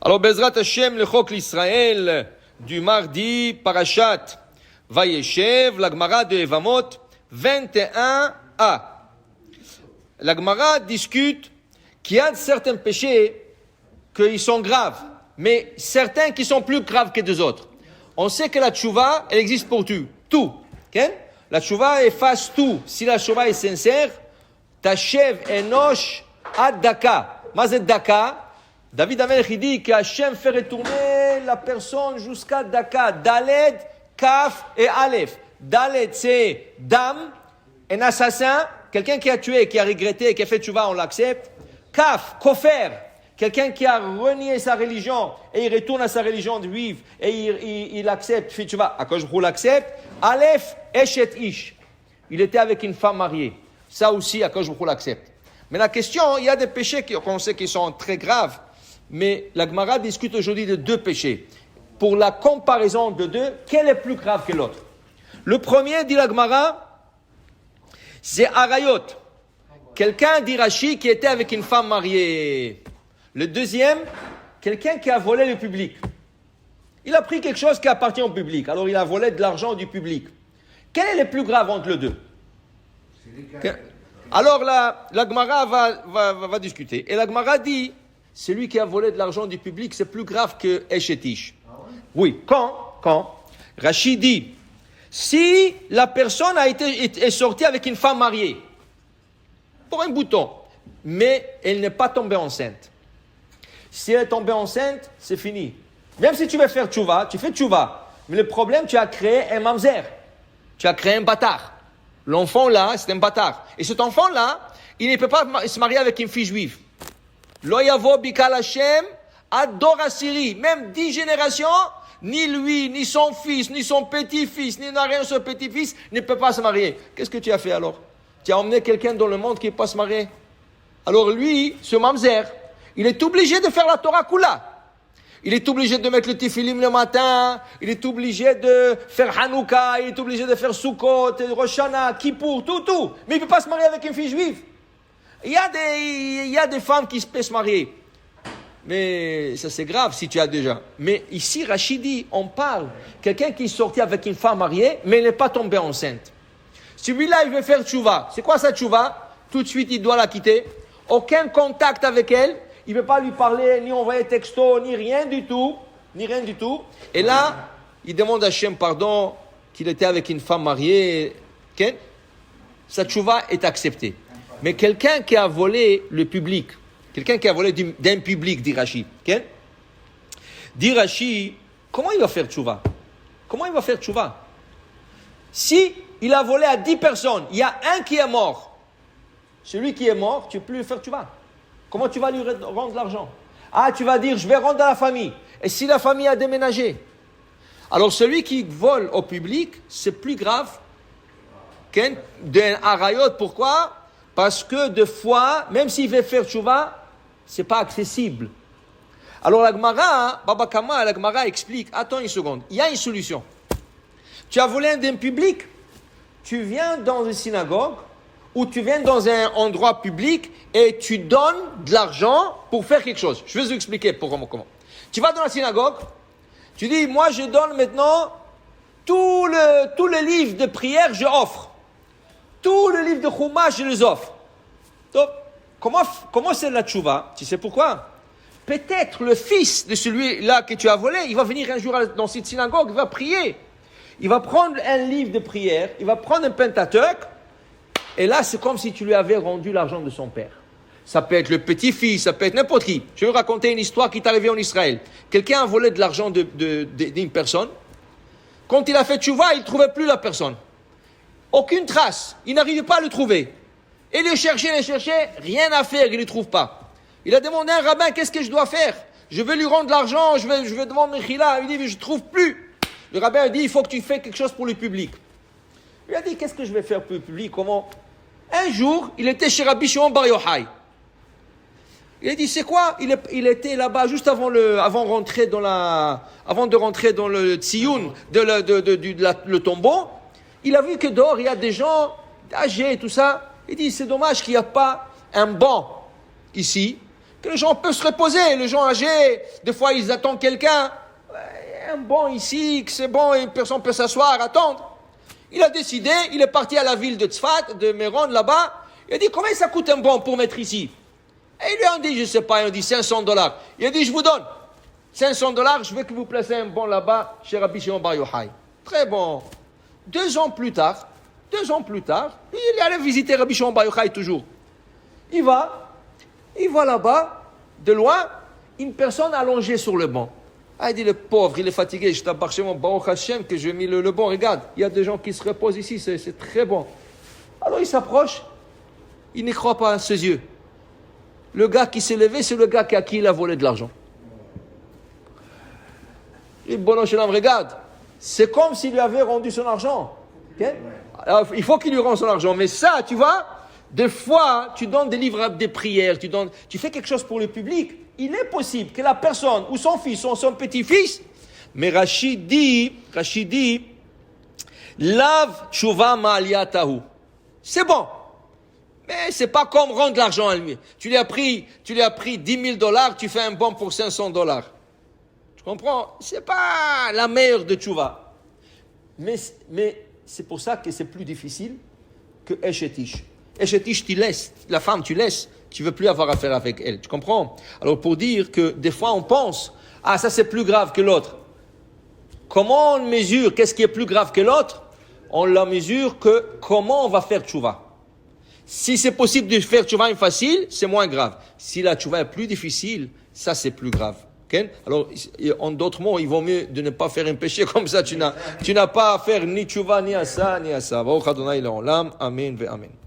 Alors, Bezrat Hashem, le Chok l'Israël du mardi, Parashat Vayeshev, la Gemara de Evamot, 21a. La Gemara discute qu'il y a certains péchés qui sont graves, mais certains qui sont plus graves que des autres. On sait que la tchouva, elle existe pour tout. Okay? La tchouva efface tout. Si la tchouva est sincère, Tashev enosh ad daka. Mazet daka. David Amelech il dit qu'Hachem fait retourner la personne jusqu'à daka. Daled, Kaf et Aleph. Daled, c'est dame, un assassin, quelqu'un qui a tué, qui a regretté, qui a fait tchouva, on l'accepte. Kaf, kofer, quelqu'un qui a renié sa religion et il retourne à sa religion juive et il accepte, fait tchouva, Akadosh Baruch Hu l'accepte. Aleph, Eshet Ish. Il était avec une femme mariée. Ça aussi, Akadosh Baruch Hu l'accepte. Mais la question, il y a des péchés qu'on sait qui sont très graves, mais la Gemara discute aujourd'hui de deux péchés. Pour la comparaison de deux, quel est plus grave que l'autre? Le premier, dit la Gemara, c'est Arayot. Quelqu'un, dit Rashi, qui était avec une femme mariée. Le deuxième, quelqu'un qui a volé le public. Il a pris quelque chose qui appartient au public. Alors il a volé de l'argent du public. Quel est le plus grave entre les deux? Alors la Gemara va discuter. Et la Gemara dit, celui qui a volé de l'argent du public, c'est plus grave que Eshetish. Oui, quand Rachid dit, si la personne est sortie avec une femme mariée, pour un bouton, mais elle n'est pas tombée enceinte. Si elle est tombée enceinte, c'est fini. Même si tu veux faire tchouva, tu fais tchouva. Mais le problème, tu as créé un mamzer. Tu as créé un bâtard. L'enfant là, c'est un bâtard. Et cet enfant-là, il ne peut pas se marier avec une fille juive. Lo yavo bikal Hashem ador asiri. Même 10 générations, ni lui, ni son fils, ni son petit-fils, ni rien son petit-fils ne peut pas se marier. Qu'est-ce que tu as fait alors? Tu as emmené quelqu'un dans le monde qui ne peut pas se marier. Alors lui, ce mamzer, il est obligé de faire la Torah Kula. Il est obligé de mettre le tefilim le matin, il est obligé de faire Hanouka, il est obligé de faire Sukkot, Rosh Hashanah, Kippour, tout. Mais il ne peut pas se marier avec une fille juive. Il y a des femmes qui peuvent se marier. Mais ça c'est grave si tu as déjà. Mais ici, Rachid dit, on parle, quelqu'un qui est sorti avec une femme mariée, mais il n'est pas tombé enceinte. Celui-là, il veut faire tchouva. C'est quoi sa tchouva? Tout de suite, il doit la quitter. Aucun contact avec elle. Il ne veut pas lui parler, ni envoyer texto, ni rien du tout. Et là, il demande à Hachem pardon qu'il était avec une femme mariée. Okay? Sa tchouva est acceptée. Mais quelqu'un qui a volé le public, quelqu'un qui a volé d'un public, dit Rashi. Okay? Dit Rashi, comment il va faire tchouva? Si il a volé à 10 personnes, il y a un qui est mort. Celui qui est mort, tu ne peux plus le faire tchouva. Comment tu vas lui rendre l'argent? Ah, tu vas dire, je vais rendre à la famille. Et si la famille a déménagé? Alors, celui qui vole au public, c'est plus grave d'un arayot. Pourquoi? Parce que des fois, même s'il veut faire tchouva, ce n'est pas accessible. Alors, la Gemara, Baba Kama, la Gemara explique, attends une seconde, il y a une solution. Tu as volé d'un public, tu viens dans une synagogue, ou tu viens dans un endroit public et tu donnes de l'argent pour faire quelque chose. Je vais vous expliquer comment. Tu vas dans la synagogue, tu dis, moi je donne maintenant tout le livre de prière, je offre. Tout le livre de Chumash, je les offre. Donc, comment c'est la tchouva? Tu sais pourquoi? Peut-être le fils de celui-là que tu as volé, il va venir un jour dans cette synagogue, il va prier. Il va prendre un livre de prière, il va prendre un Pentateuch, et là, c'est comme si tu lui avais rendu l'argent de son père. Ça peut être le petit-fils, ça peut être n'importe qui. Je vais vous raconter une histoire qui est arrivée en Israël. Quelqu'un a volé de l'argent d'une personne. Quand il a fait tchouva, il ne trouvait plus la personne. Aucune trace. Il n'arrivait pas à le trouver. Et il le cherchait, rien à faire, il ne le trouve pas. Il a demandé à un rabbin, qu'est-ce que je dois faire? Je veux lui rendre de l'argent, je vais demander Mechila. Il dit, je ne trouve plus. Le rabbin a dit, il faut que tu fasses quelque chose pour le public. Il a dit, qu'est-ce que je vais faire pour le public? Comment? Un jour, il était chez Rabbi Shimon Bar Yochai. Il a dit, c'est quoi? Il était là-bas juste avant de rentrer dans le tziyun, le tombeau. Il a vu que dehors, il y a des gens âgés et tout ça. Il dit, c'est dommage qu'il n'y a pas un banc ici, que les gens peuvent se reposer, les gens âgés, des fois ils attendent quelqu'un, un bon ici, que c'est bon, une personne peut s'asseoir, attendre. Il a décidé, il est parti à la ville de Tzfat, de Méron, là-bas, il a dit, combien ça coûte un bon pour mettre ici? Et ils lui ont dit, je ne sais pas, ils ont dit $500. Il a dit, je vous donne $500, je veux que vous placez un bon là-bas chez Rabbi Shimon Bar Yochai. Très bon. 2 ans plus tard, il est allé visiter Rabbi Shimon Bar Yochai toujours. Il voit là-bas, de loin, une personne allongée sur le banc. Ah, il dit, le pauvre, il est fatigué, je t'appartiens chez mon Baruch Hashem que j'ai mis le banc, regarde, il y a des gens qui se reposent ici, c'est très bon. Alors il s'approche, il n'y croit pas à ses yeux. Le gars qui s'est levé, c'est le gars à qui il a volé de l'argent. Il dit, bon, je regarde, c'est comme s'il lui avait rendu son argent. Okay? Alors, il faut qu'il lui rende son argent, mais ça, tu vois, des fois, tu donnes des livres, des prières, tu fais quelque chose pour le public. Il est possible que la personne, ou son fils, ou son petit-fils, mais Rachid dit, lave tshuva ma'aliyatahu. C'est bon. Mais c'est pas comme rendre l'argent à lui. Tu lui as pris $10,000, tu fais un bon pour $500. Tu comprends? C'est pas la meilleure de tshuva. Mais c'est pour ça que c'est plus difficile que Eshetish. Eshetish, tu laisses. La femme, tu laisses. Tu veux plus avoir affaire avec elle. Tu comprends? Alors, pour dire que des fois, on pense, ça c'est plus grave que l'autre. Comment on mesure qu'est-ce qui est plus grave que l'autre? On la mesure que comment on va faire tchouva. Si c'est possible de faire tchouva facile, c'est moins grave. Si la tchouva est plus difficile, ça c'est plus grave. Okay? Alors, en d'autres mots, il vaut mieux de ne pas faire un péché comme ça. Tu n'as pas à faire ni tchouva, ni à ça, ni à ça. Baruch Adonai l'olam. Amen ve amen.